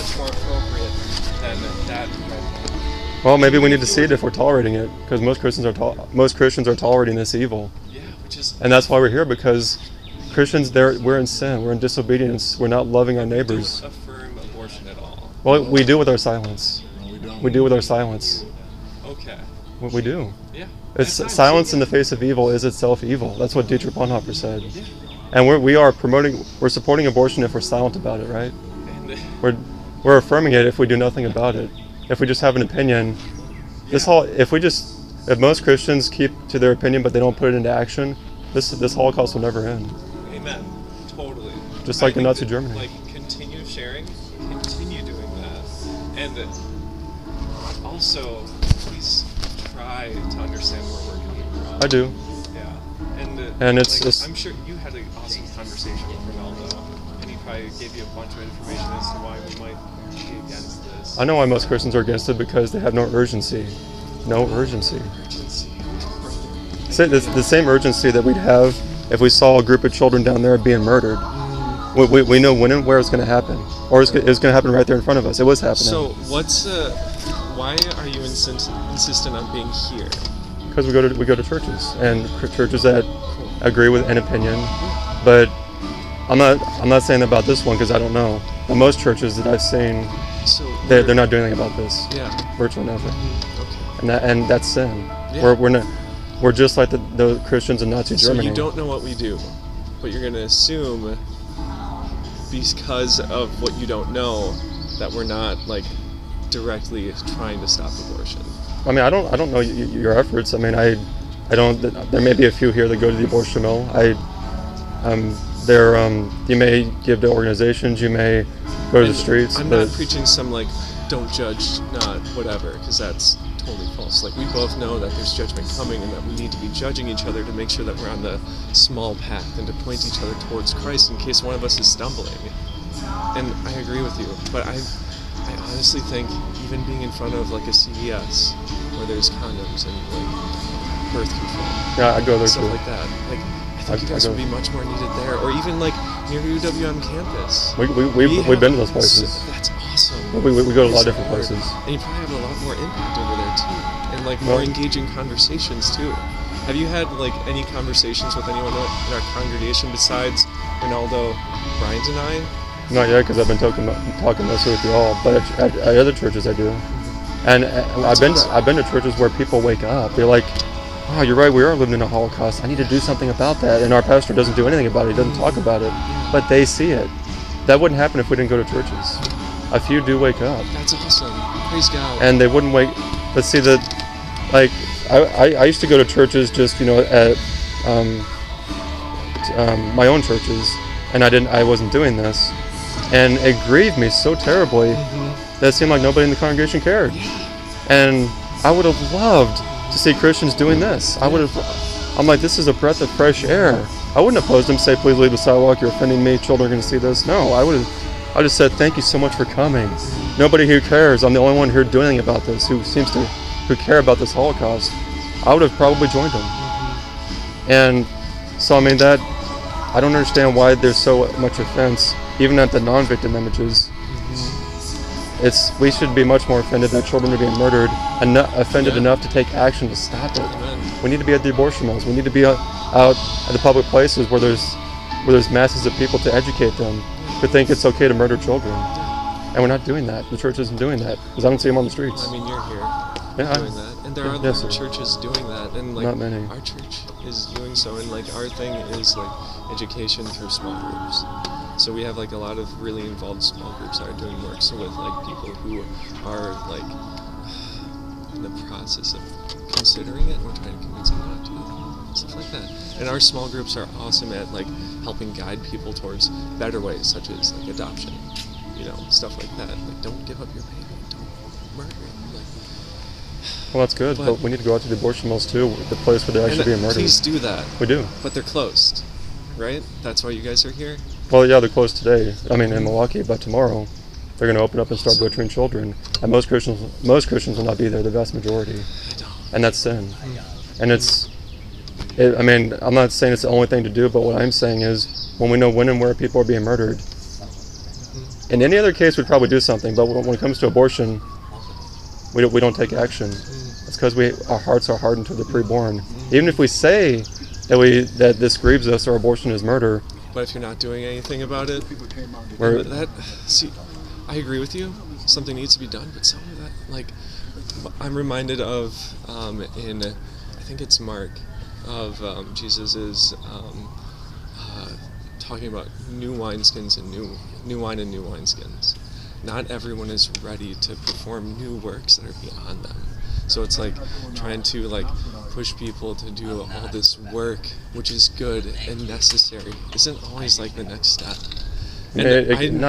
much more appropriate than that. Well, maybe we need to see it if we're tolerating it, because most Christians are tolerating this evil. Yeah, which is. And that's why we're here, because Christians, we're in sin, we're in disobedience, we're not loving our neighbors. We don't affirm abortion at all. Well, we do with our silence. We do with our silence. Okay. We do. Yeah. It's silence in the face of evil is itself evil. That's what Dietrich Bonhoeffer said. Yeah. And we're supporting abortion if we're silent about it, right? And we're affirming it if we do nothing about it. If we just have an opinion, if most Christians keep to their opinion but they don't put it into action, this Holocaust will never end. Amen. Totally. Just like in Nazi Germany. Like, continue sharing, continue doing that, and also please try to understand where we're coming from. I do. Yeah. And it's I'm sure you had an awesome conversation with Ronaldo, and he probably gave you a bunch of information as to why we might be against this. I know why most Christians are against it, because they have no urgency. No urgency. The same urgency that we'd have if we saw a group of children down there being murdered. We know when and where it's going to happen, or it's going to happen right there in front of us. It was happening. So why are you insistent on being here? Because we go to churches, and churches that agree with an opinion. But I'm not saying about this one, because I don't know. But most churches that I've seen, they're not doing anything about this. Yeah. Virtually nothing. Okay. And that's sin. Yeah. We're just like the Christians in Nazi Germany. So you don't know what we do, but you're going to assume, because of what you don't know, that we're not directly trying to stop abortion. I mean, I don't know your efforts. I mean, I don't. There may be a few here that go to the abortion mill. You may give to organizations. You may go to the streets. I'm not preaching some don't judge, not whatever, because that's totally false. We both know that there's judgment coming, and that we need to be judging each other to make sure that we're on the small path and to point each other towards Christ in case one of us is stumbling. And I agree with you, but I honestly think even being in front of a CVS where there's condoms and birth control, yeah, I go there stuff too. like that. I think you guys would be much more needed there, or even near UWM campus. We've been to those places. That's awesome. We go to a lot of different places. And you probably have a lot more impact over there too, and more engaging conversations too. Have you had any conversations with anyone in our congregation besides Ronaldo, Bryant, and I? Not yet, because I've been talking mostly with you all. But at other churches, I do. And I've been to churches where people wake up. They're like, "Wow, you're right. We are living in a Holocaust. I need to do something about that." And our pastor doesn't do anything about it. He doesn't talk about it. But they see it. That wouldn't happen if we didn't go to churches. A few do wake up. That's awesome. Praise God. And they wouldn't wake. Let's see that. I used to go to churches just at my own churches, and I wasn't doing this, and it grieved me so terribly that it seemed like nobody in the congregation cared. And I would have loved to see Christians doing this. I'm like, this is a breath of fresh air. I wouldn't oppose them, say, please leave the sidewalk, you're offending me, children are going to see this. No, I just said, thank you so much for coming. Nobody here cares. I'm the only one here doing about this who care about this Holocaust. I would have probably joined them. And so, I mean, I don't understand why there's so much offense, even at the non-victim images. We should be much more offended that children are being murdered, and offended enough to take action to stop it. Amen. We need to be at the abortion mills. We need to be out at the public places where there's masses of people to educate them who think it's okay to murder children. And we're not doing that. The church isn't doing that, because I don't see them on the streets. I mean, you're here doing that, and there are yes, other churches doing that, and not many. Our church is doing so, and our thing is education through small groups. So we have a lot of really involved small groups that are doing work. So with people who are in the process of considering it, and we're trying to convince them not to, stuff like that. And our small groups are awesome at helping guide people towards better ways, such as adoption, stuff like that. Don't give up your baby, don't murder it. Well, that's good, but we need to go out to the abortion mills too, the place where they're actually being murdered. Please do that. We do. But they're closed, right? That's why you guys are here? Well, yeah, they're closed today. I mean, in Milwaukee, but tomorrow they're going to open up and start butchering children. And most Christians will not be there, the vast majority. And that's sin. And I mean, I'm not saying it's the only thing to do, but what I'm saying is when we know when and where people are being murdered, In any other case, we'd probably do something, but when it comes to abortion, we don't take action. It's because our hearts are hardened to the preborn. Even if we say that this grieves us or abortion is murder. But if you're not doing anything about it, I agree with you. Something needs to be done, but some of that, like, I'm reminded of in, I think it's Mark, of Jesus is talking about new wineskins and new wine and new wineskins. Not everyone is ready to perform new works that are beyond them. So it's like trying to like push people to do all this work, which is good and necessary, isn't always like the next step. And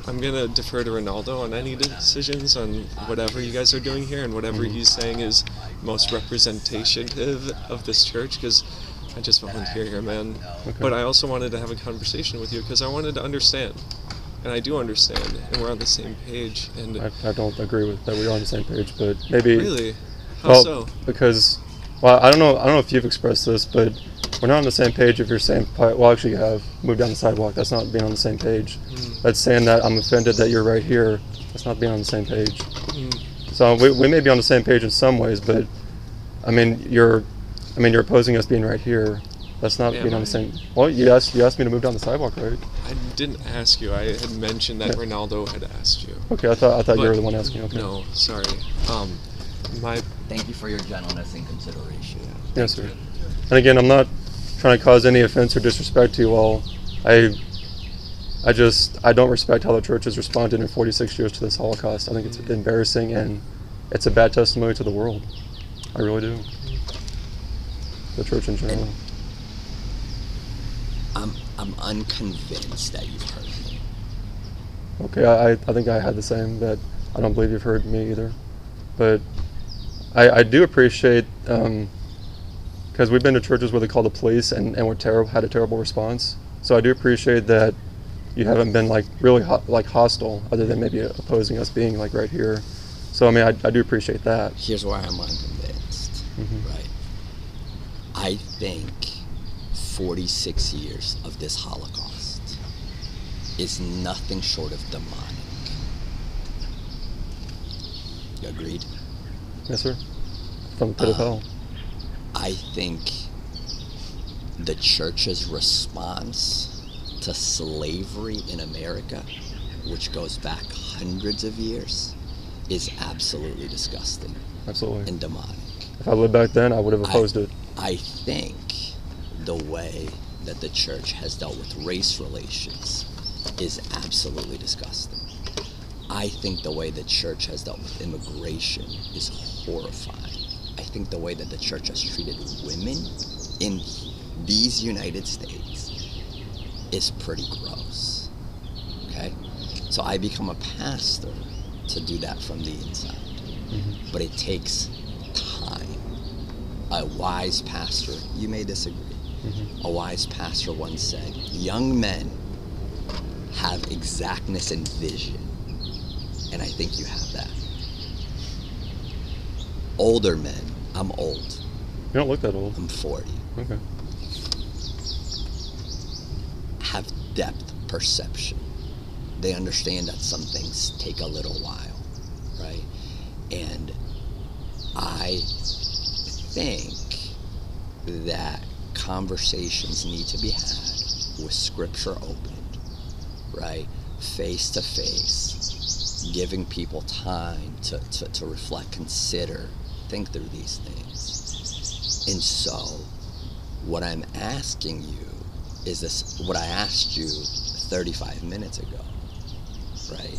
I'm gonna defer to Ronaldo on any decisions on whatever you guys are doing here and whatever he's saying is most representative of this church, because I just volunteer here, man. Okay. But I also wanted to have a conversation with you because I wanted to understand. And I do understand, and we're on the same page. And I don't agree with that we are on the same page, but maybe. Really? How so? Because, I don't know if you've expressed this, but we're not on the same page if you're saying, well, actually you have moved down the sidewalk. That's not being on the same page. That's saying that I'm offended that you're right here. That's not being on the same page. So we may be on the same page in some ways, but you're opposing us being right here. That's not being on the same. Well, you asked me to move down the sidewalk, right? I didn't ask you. I had mentioned that Ronaldo had asked you. Okay, I thought you were the one asking. Okay. No, sorry. Thank you for your gentleness and consideration. Yes, sir. And again, I'm not trying to cause any offense or disrespect to you all. I don't respect how the church has responded in 46 years to this Holocaust. I think it's embarrassing and it's a bad testimony to the world. I really do. The church in general. I'm unconvinced that you've heard me. Okay, I think I had the same, that I don't believe you've heard me either. But I do appreciate, because we've been to churches where they call the police and had a terrible response. So I do appreciate that you haven't been like really hostile, other than maybe opposing us being like right here. So I do appreciate that. Here's why I'm unconvinced, right? I think 46 years of this Holocaust is nothing short of demonic. You agreed? Yes, sir. From the pit of hell. I think the church's response to slavery in America, which goes back hundreds of years, is absolutely disgusting. Absolutely. And demonic. If I lived back then, I would have opposed it. I think the way that the church has dealt with race relations is absolutely disgusting. I think the way the church has dealt with immigration is horrifying. I think the way that the church has treated women in these United States is pretty gross. Okay? So I become a pastor to do that from the inside. But it takes time. A wise pastor, you may disagree, a wise pastor once said, young men have exactness and vision. And I think you have that. Older men, I'm old. You don't look that old. I'm 40. Okay. Have depth perception. They understand that some things take a little while, right? And I think that conversations need to be had with scripture opened, right? Face to face, giving people time to reflect, consider, think through these things. And so what I'm asking you is this, what I asked you 35 minutes ago, right?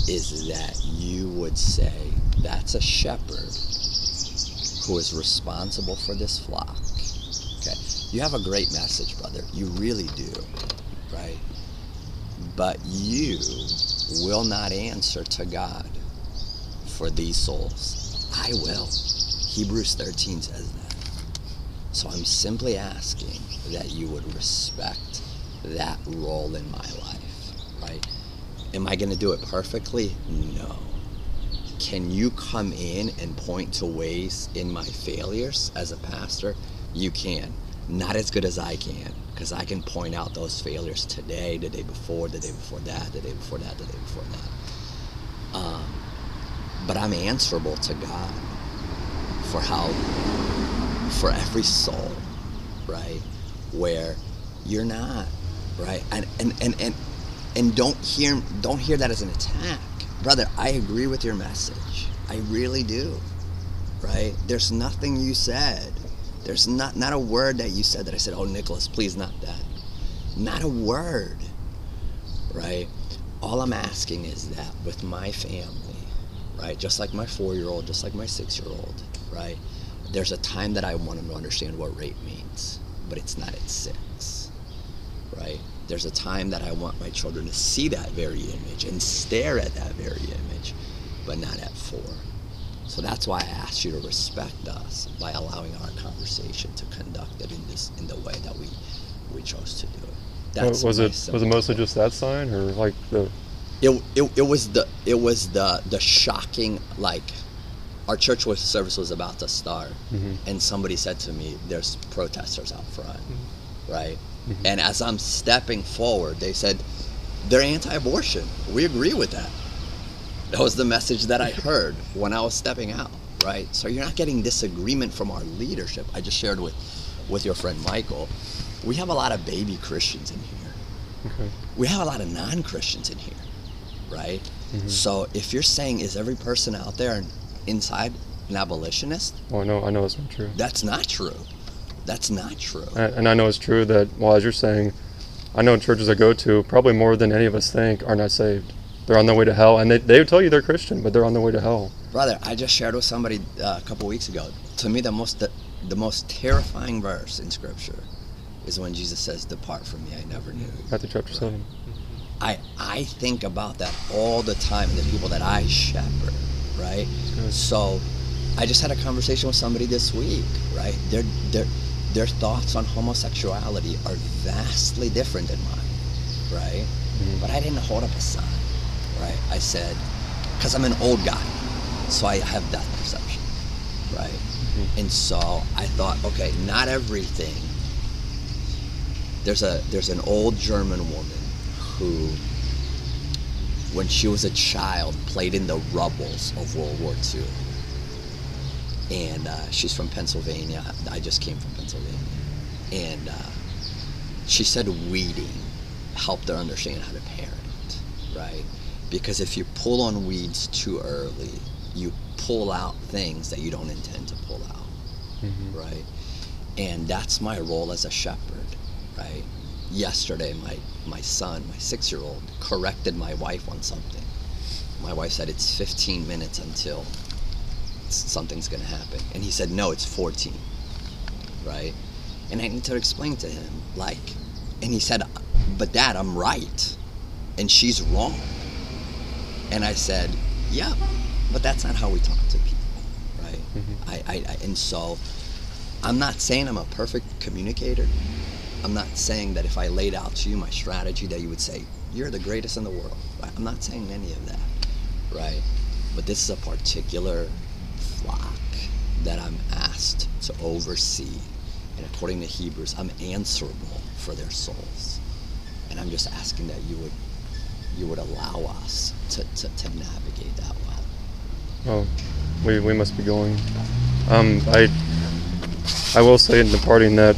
Is that you would say that's a shepherd who is responsible for this flock. Okay, you have a great message, brother. You really do, right? But you will not answer to God for these souls. I will. Hebrews 13 says that. So I'm simply asking that you would respect that role in my life, right? Am I going to do it perfectly? No. Can you come in and point to ways in my failures as a pastor? You can. Not as good as I can, because I can point out those failures today, the day before, the day before that, the day before that, the day before that. But I'm answerable to God for every soul, right? Where you're not, right? And don't hear that as an attack. Brother, I agree with your message. I really do, right? There's nothing you said. There's not a word that you said that I said, oh, Nicholas, please, not that. Not a word, right? All I'm asking is that with my family, right? Just like my 4-year-old, just like my 6-year-old, right? There's a time that I want them to understand what rape means, but it's not at 6, right? There's a time that I want my children to see that very image and stare at that very image, but not at 4. So that's why I asked you to respect us by allowing our conversation to conduct it in the way that we chose to do it. That's was it mostly just that sign, or like the? It was the shocking, like, our church service was about to start, and somebody said to me, "There's protesters out front," right? And as I'm stepping forward, they said, "They're anti-abortion. We agree with that." That was the message that I heard when I was stepping out, right? So you're not getting disagreement from our leadership. I just shared with your friend Michael. We have a lot of baby Christians in here. Okay. We have a lot of non-Christians in here, right? So if you're saying, is every person out there inside an abolitionist? Well, I know it's not true. That's not true. That's not true. And I know it's true that, well, as you're saying, I know churches I go to, probably more than any of us think, are not saved. They're on their way to hell, and they tell you they're Christian, but they're on their way to hell. Brother, I just shared with somebody a couple weeks ago. To me, the most terrifying verse in Scripture is when Jesus says, "Depart from me, I never knew you." Matthew chapter 7. I think about that all the time, the people that I shepherd, right? So I just had a conversation with somebody this week, right? Their thoughts on homosexuality are vastly different than mine, right? But I didn't hold up a sign, right? I said, because I'm an old guy, so I have depth perception, right? And so I thought, okay, not everything. There's an old German woman who, when she was a child, played in the rubbles of World War II. And she's from Pennsylvania. I just came from Pennsylvania. And she said weeding helped her understand how to parent, right? Because if you pull on weeds too early, you pull out things that you don't intend to pull out, right? And that's my role as a shepherd, right? Yesterday, my son, my 6-year-old, corrected my wife on something. My wife said, "It's 15 minutes until something's gonna happen." And he said, "No, it's 14, right?" And I need to explain to him, like, and he said, "But Dad, I'm right, and she's wrong." And I said, "Yeah, but that's not how we talk to people, right?" And so I'm not saying I'm a perfect communicator. I'm not saying that if I laid out to you my strategy that you would say, "You're the greatest in the world." Right? I'm not saying any of that, right? But this is a particular flock that I'm asked to oversee. And according to Hebrews, I'm answerable for their souls. And I'm just asking that you would allow us to navigate that well. Oh, we must be going. I will say in departing that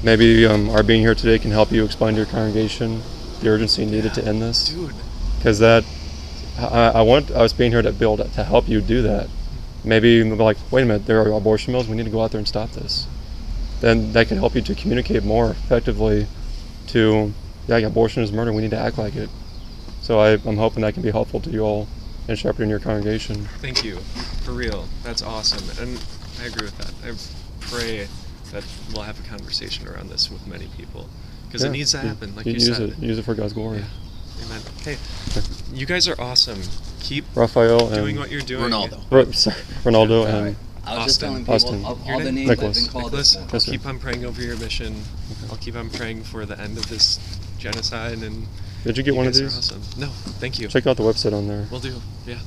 maybe our being here today can help you explain to your congregation the urgency needed to end this. Dude. Because I want us being here to help you do that. Maybe like, wait a minute, there are abortion mills, we need to go out there and stop this. Then that can help you to communicate more effectively to, yeah, abortion is murder, we need to act like it. So I'm hoping that can be helpful to you all in shepherding your congregation. Thank you, for real. That's awesome, and I agree with that. I pray that we'll have a conversation around this with many people, because it needs to happen, like you said. Use it for God's glory. Yeah. Amen. Hey, you guys are awesome. Keep Raphael doing and what you're doing. Ronaldo and I was just telling Austin. people all the names Nicholas. I've been called. Nicholas, this I'll sir. keep on praying over your mission. I'll keep on praying for the end of this genocide. And did you get one of guys are these? awesome. No, thank you. Check out the website on there. Will do. Yeah.